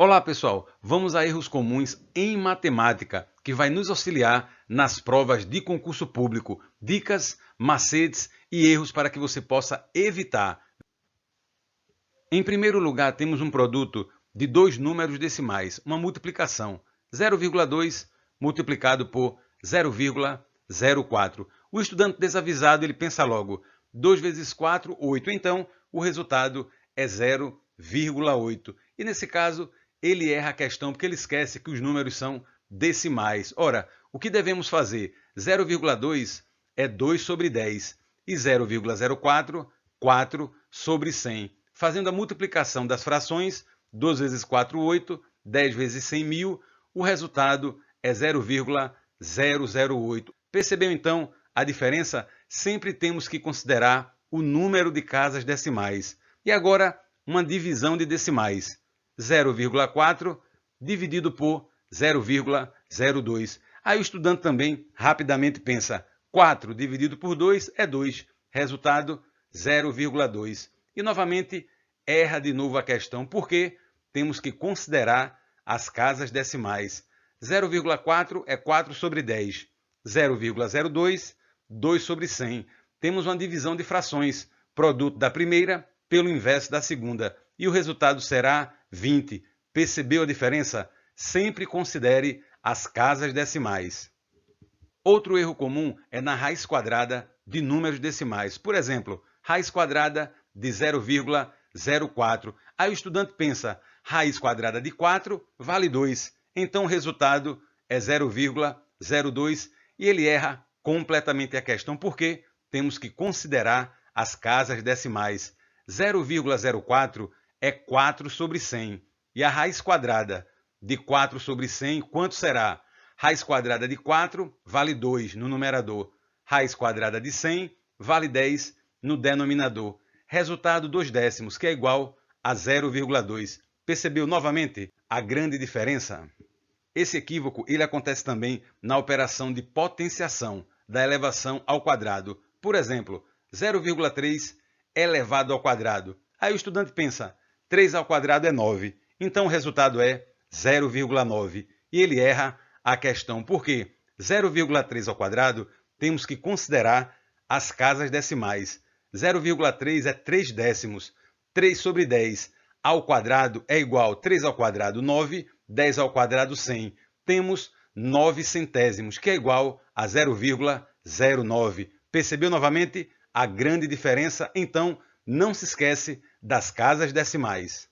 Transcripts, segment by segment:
Olá pessoal, vamos a erros comuns em matemática, que vai nos auxiliar nas provas de concurso público, dicas, macetes e erros para que você possa evitar. Em primeiro lugar, temos um produto de dois números decimais, uma multiplicação, 0,2 multiplicado por 0,04. O estudante desavisado ele pensa logo, 2 vezes 4, 8, então o resultado é 0,8. E nesse caso, ele erra a questão porque ele esquece que os números são decimais. Ora, o que devemos fazer? 0,2 é 2 sobre 10 e 0,04, 4 sobre 100. Fazendo a multiplicação das frações, 2 vezes 4, 8, 10 vezes 100 mil, o resultado é 0,008. Percebeu então a diferença? Sempre temos que considerar o número de casas decimais. E agora, uma divisão de decimais. 0,4 dividido por 0,02. Aí o estudante também rapidamente pensa, 4 dividido por 2 é 2, resultado 0,2. E novamente erra de novo a questão, porque temos que considerar as casas decimais. 0,4 é 4 sobre 10, 0,02, 2 sobre 100. Temos uma divisão de frações, produto da primeira pelo inverso da segunda, e o resultado será 20. Percebeu a diferença? Sempre considere as casas decimais. Outro erro comum é na raiz quadrada de números decimais. Por exemplo, raiz quadrada de 0,04. Aí o estudante pensa, raiz quadrada de 4 vale 2. Então o resultado é 0,02 e ele erra completamente a questão, porque temos que considerar as casas decimais. 0,04 é 4 sobre 100. E a raiz quadrada de 4 sobre 100, quanto será? Raiz quadrada de 4 vale 2 no numerador. Raiz quadrada de 100 vale 10 no denominador. Resultado 2 décimos, que é igual a 0,2. Percebeu novamente a grande diferença? Esse equívoco ele acontece também na operação de potenciação da elevação ao quadrado. Por exemplo, 0,3 elevado ao quadrado. Aí o estudante pensa, 3 ao quadrado é 9, então o resultado é 0,9. E ele erra a questão, porque 0,3 ao quadrado temos que considerar as casas decimais. 0,3 é 3 décimos, 3 sobre 10 ao quadrado é igual a 3 ao quadrado 9, 10 ao quadrado 100. Temos 9 centésimos, que é igual a 0,09. Percebeu novamente a grande diferença? Então, não se esquece das casas decimais.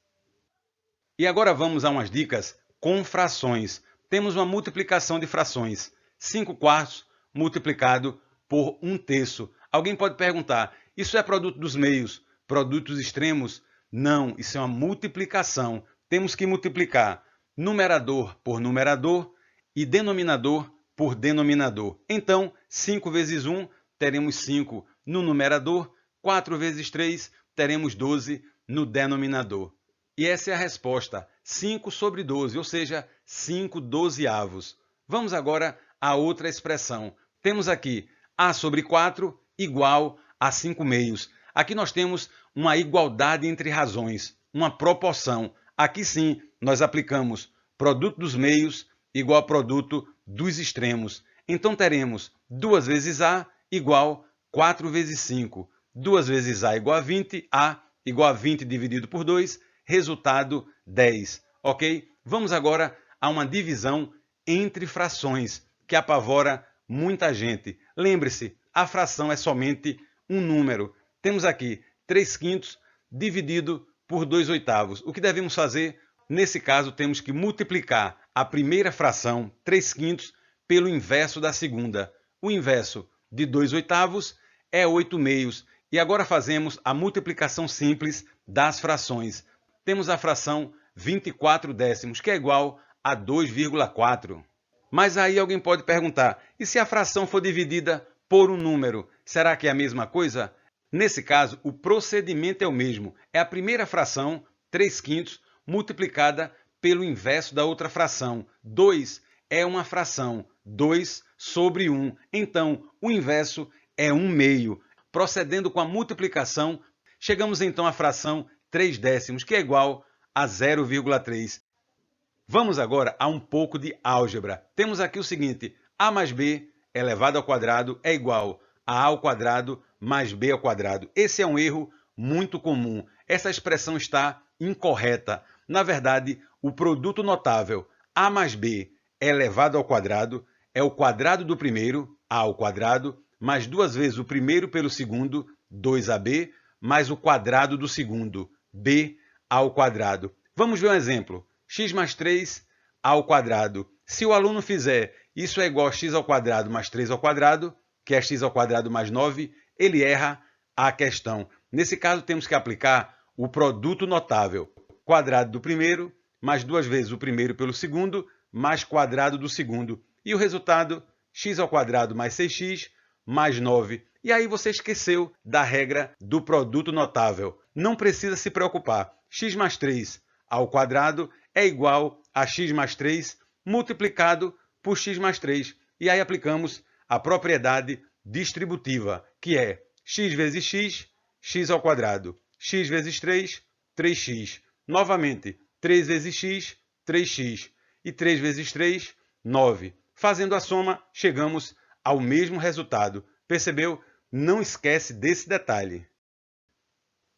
E agora vamos a umas dicas com frações. Temos uma multiplicação de frações. 5 quartos multiplicado por 1/3. Alguém pode perguntar, isso é produto dos meios, produtos extremos? Não, isso é uma multiplicação. Temos que multiplicar numerador por numerador e denominador por denominador. Então, 5 vezes 1, teremos 5 no numerador, 4 vezes 3, teremos 12 no denominador. E essa é a resposta, 5 sobre 12, ou seja, 5 dozeavos. Vamos agora a outra expressão. Temos aqui a sobre 4 igual a 5 meios. Aqui nós temos uma igualdade entre razões, uma proporção. Aqui sim, nós aplicamos produto dos meios igual a produto dos extremos. Então teremos 2 vezes A igual a 4 vezes 5. 2 vezes A igual a 20, A igual a 20 dividido por 2, resultado 10. Ok? Vamos agora a uma divisão entre frações, que apavora muita gente. Lembre-se, a fração é somente um número. Temos aqui 3 quintos dividido por 2 oitavos. O que devemos fazer? Nesse caso, temos que multiplicar a primeira fração, 3 quintos, pelo inverso da segunda. O inverso de 2 oitavos é 8 meios. E agora fazemos a multiplicação simples das frações. Temos a fração 24 décimos, que é igual a 2,4. Mas aí alguém pode perguntar, e se a fração for dividida por um número, será que é a mesma coisa? Nesse caso, o procedimento é o mesmo. É a primeira fração, 3 quintos, multiplicada pelo inverso da outra fração. 2 é uma fração, 2 sobre 1. Então, o inverso é 1 meio. Procedendo com a multiplicação, chegamos então à fração 3 décimos, que é igual a 0,3. Vamos agora a um pouco de álgebra. Temos aqui o seguinte: a mais b elevado ao quadrado é igual a ao quadrado mais b ao quadrado. Esse é um erro muito comum. Essa expressão está incorreta. Na verdade, o produto notável a mais b elevado ao quadrado é o quadrado do primeiro, a ao quadrado, mais duas vezes o primeiro pelo segundo, 2ab, mais o quadrado do segundo, b ao quadrado. Vamos ver um exemplo. X mais 3 ao quadrado. Se o aluno fizer isso é igual a x ao quadrado mais 3 ao quadrado, que é x ao quadrado mais 9, ele erra a questão. Nesse caso, temos que aplicar o produto notável. Quadrado do primeiro, mais duas vezes o primeiro pelo segundo, mais quadrado do segundo. E o resultado, x ao quadrado mais 6x, mais 9. E aí você esqueceu da regra do produto notável. Não precisa se preocupar. X mais 3 ao quadrado é igual a x mais 3 multiplicado por x mais 3. E aí aplicamos a propriedade distributiva, que é x vezes x, x ao quadrado. X vezes 3, 3x. Novamente, 3 vezes x, 3x. E 3 vezes 3, 9. Fazendo a soma, chegamos ao mesmo resultado. Percebeu? Não esquece desse detalhe.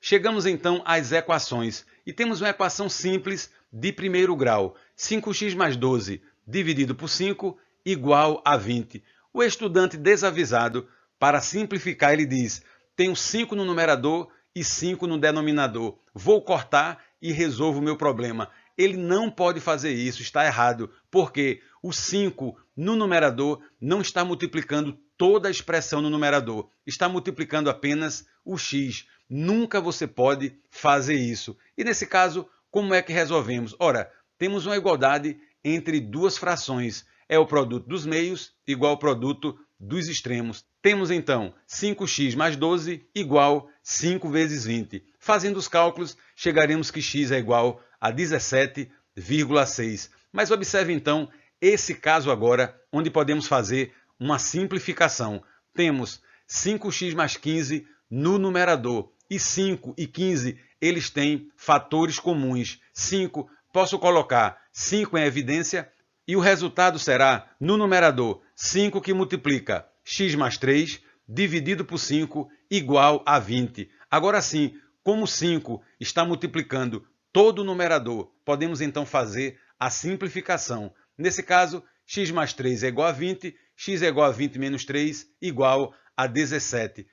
Chegamos então às equações. E temos uma equação simples de primeiro grau. 5x mais 12 dividido por 5 igual a 20. O estudante desavisado, para simplificar, ele diz: tenho 5 no numerador e 5 no denominador. Vou cortar e resolvo o meu problema. Ele não pode fazer isso, está errado, porque o 5 no numerador não está multiplicando toda a expressão no numerador, está multiplicando apenas o x. Nunca você pode fazer isso. E nesse caso, como é que resolvemos? Ora, temos uma igualdade entre duas frações. É o produto dos meios igual ao produto dos extremos. Temos então 5x mais 12 igual 5 vezes 20. Fazendo os cálculos, chegaremos que x é igual a 17,6. Mas observe então esse caso agora, onde podemos fazer uma simplificação. Temos 5x mais 15 no numerador. E 5 e 15, eles têm fatores comuns. 5, posso colocar 5 em evidência, e o resultado será, no numerador, 5 que multiplica x mais 3, dividido por 5, igual a 20. Agora sim, como 5 está multiplicando todo o numerador, podemos então fazer a simplificação. Nesse caso, x mais 3 é igual a 20, x é igual a 20 menos 3, igual a 17.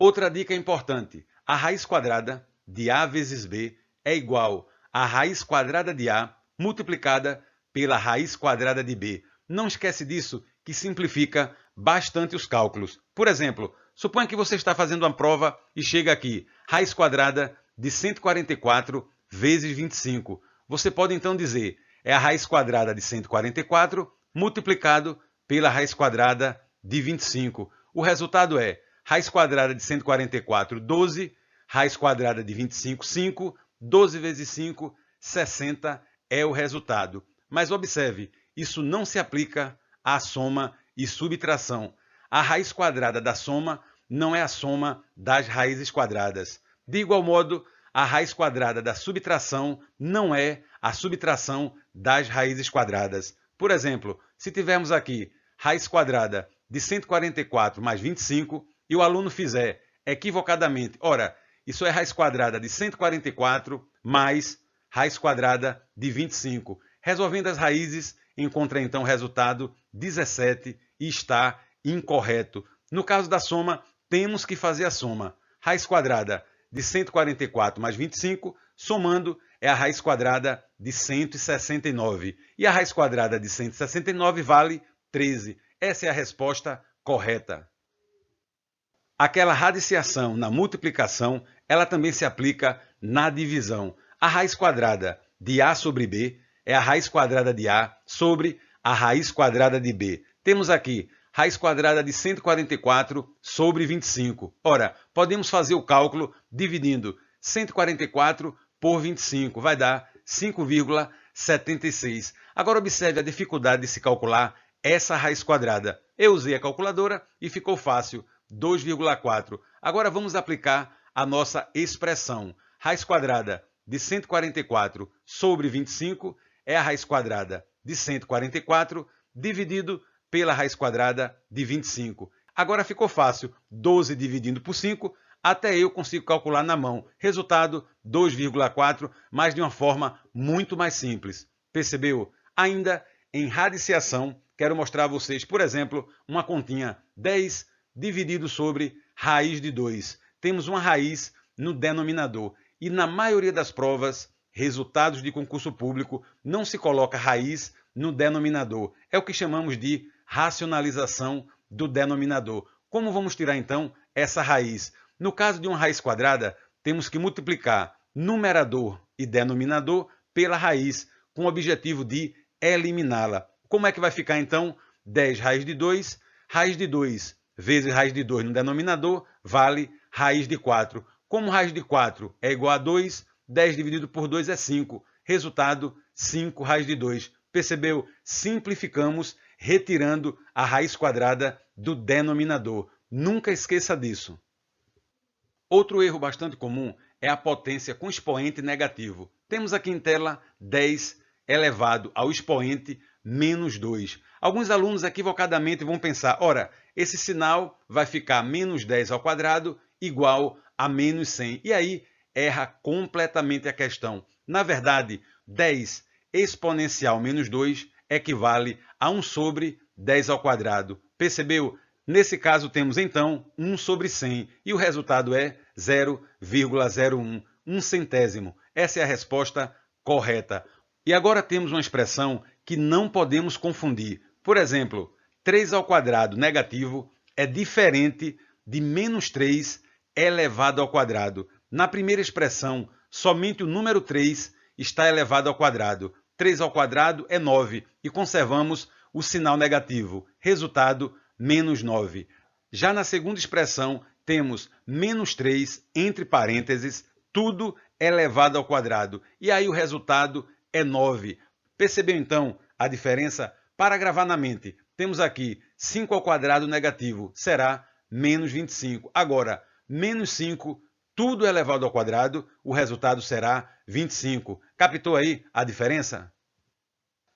Outra dica importante: a raiz quadrada de a vezes b é igual à raiz quadrada de a multiplicada pela raiz quadrada de b. Não esquece disso, que simplifica bastante os cálculos. Por exemplo, suponha que você está fazendo uma prova e chega aqui, raiz quadrada de 144 vezes 25. Você pode então dizer, é a raiz quadrada de 144 multiplicado pela raiz quadrada de 25. O resultado é raiz quadrada de 144, 12, raiz quadrada de 25, 5, 12 vezes 5, 60 é o resultado. Mas observe, isso não se aplica à soma e subtração. A raiz quadrada da soma não é a soma das raízes quadradas. De igual modo, a raiz quadrada da subtração não é a subtração das raízes quadradas. Por exemplo, se tivermos aqui raiz quadrada de 144 mais 25, e o aluno fizer equivocadamente, ora, isso é raiz quadrada de 144 mais raiz quadrada de 25. Resolvendo as raízes, encontra então o resultado 17 e está incorreto. No caso da soma, temos que fazer a soma. Raiz quadrada de 144 mais 25, somando, é a raiz quadrada de 169. E a raiz quadrada de 169 vale 13. Essa é a resposta correta. Aquela radiciação na multiplicação, ela também se aplica na divisão. A raiz quadrada de a sobre b é a raiz quadrada de a sobre a raiz quadrada de b. Temos aqui raiz quadrada de 144 sobre 25. Ora, podemos fazer o cálculo dividindo 144 por 25. Vai dar 5,76. Agora observe a dificuldade de se calcular essa raiz quadrada. Eu usei a calculadora e ficou fácil. 2,4. Agora vamos aplicar a nossa expressão. Raiz quadrada de 144 sobre 25 é a raiz quadrada de 144 dividido pela raiz quadrada de 25. Agora ficou fácil, 12 dividindo por 5, até eu consigo calcular na mão. Resultado, 2,4, mas de uma forma muito mais simples. Percebeu? Ainda em radiciação, quero mostrar a vocês, por exemplo, uma continha 10 dividido sobre raiz de 2. Temos uma raiz no denominador. E na maioria das provas, resultados de concurso público, não se coloca raiz no denominador. É o que chamamos de racionalização do denominador. Como vamos tirar, então, essa raiz? No caso de uma raiz quadrada, temos que multiplicar numerador e denominador pela raiz, com o objetivo de eliminá-la. Como é que vai ficar, então? 10 raiz de 2 vezes raiz de 2 no denominador, vale raiz de 4. Como raiz de 4 é igual a 2, 10 dividido por 2 é 5. Resultado, 5 raiz de 2. Percebeu? Simplificamos retirando a raiz quadrada do denominador. Nunca esqueça disso. Outro erro bastante comum é a potência com expoente negativo. Temos aqui em tela 10 elevado ao expoente menos 2. Alguns alunos equivocadamente vão pensar, ora, esse sinal vai ficar menos 10 ao quadrado igual a menos 100. E aí erra completamente a questão. Na verdade, 10 exponencial menos 2 equivale a 1 sobre 10 ao quadrado. Percebeu? Nesse caso, temos então 1 sobre 100 e o resultado é 0,01, 1 centésimo. Essa é a resposta correta. E agora temos uma expressão que não podemos confundir. Por exemplo, 3 ao quadrado negativo é diferente de menos 3 elevado ao quadrado. Na primeira expressão, somente o número 3 está elevado ao quadrado. 3 ao quadrado é 9 e conservamos o sinal negativo. Resultado, menos 9. Já na segunda expressão, temos menos 3 entre parênteses, tudo elevado ao quadrado. E aí o resultado é 9. Percebeu então a diferença? Para gravar na mente, temos aqui 5 ao quadrado negativo, será menos 25. Agora, menos 5, tudo elevado ao quadrado, o resultado será 25. Captou aí a diferença?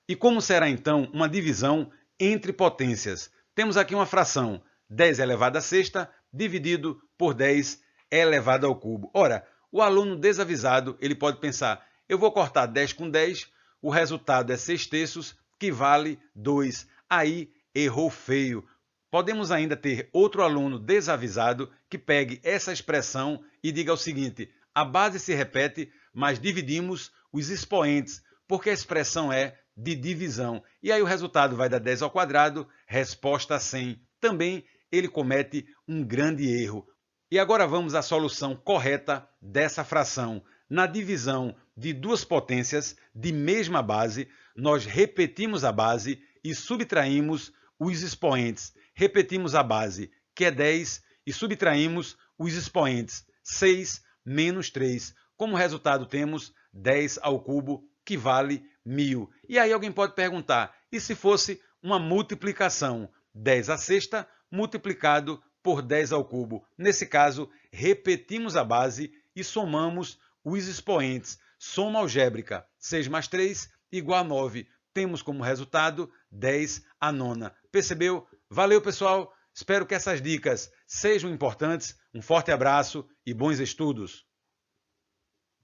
E como será então uma divisão entre potências? Temos aqui uma fração, 10 elevado à sexta, dividido por 10 elevado ao cubo. Ora, o aluno desavisado, ele pode pensar, eu vou cortar 10 com 10, o resultado é 6 terços, que vale 2. Aí, errou feio. Podemos ainda ter outro aluno desavisado que pegue essa expressão e diga o seguinte, a base se repete, mas dividimos os expoentes, porque a expressão é de divisão. E aí o resultado vai dar 10 ao quadrado, resposta 100. Também ele comete um grande erro. E agora vamos à solução correta dessa fração. Na divisão de duas potências de mesma base, nós repetimos a base e subtraímos os expoentes. Repetimos a base, que é 10, e subtraímos os expoentes, 6 menos 3. Como resultado temos 10 ao cubo, que vale 1000. E aí alguém pode perguntar, e se fosse uma multiplicação? 10 à sexta multiplicado por 10 ao cubo. Nesse caso, repetimos a base e somamos os expoentes. Soma algébrica, 6 mais 3 igual a 9. Temos como resultado 10 à nona. Percebeu? Valeu, pessoal! Espero que essas dicas sejam importantes. Um forte abraço e bons estudos!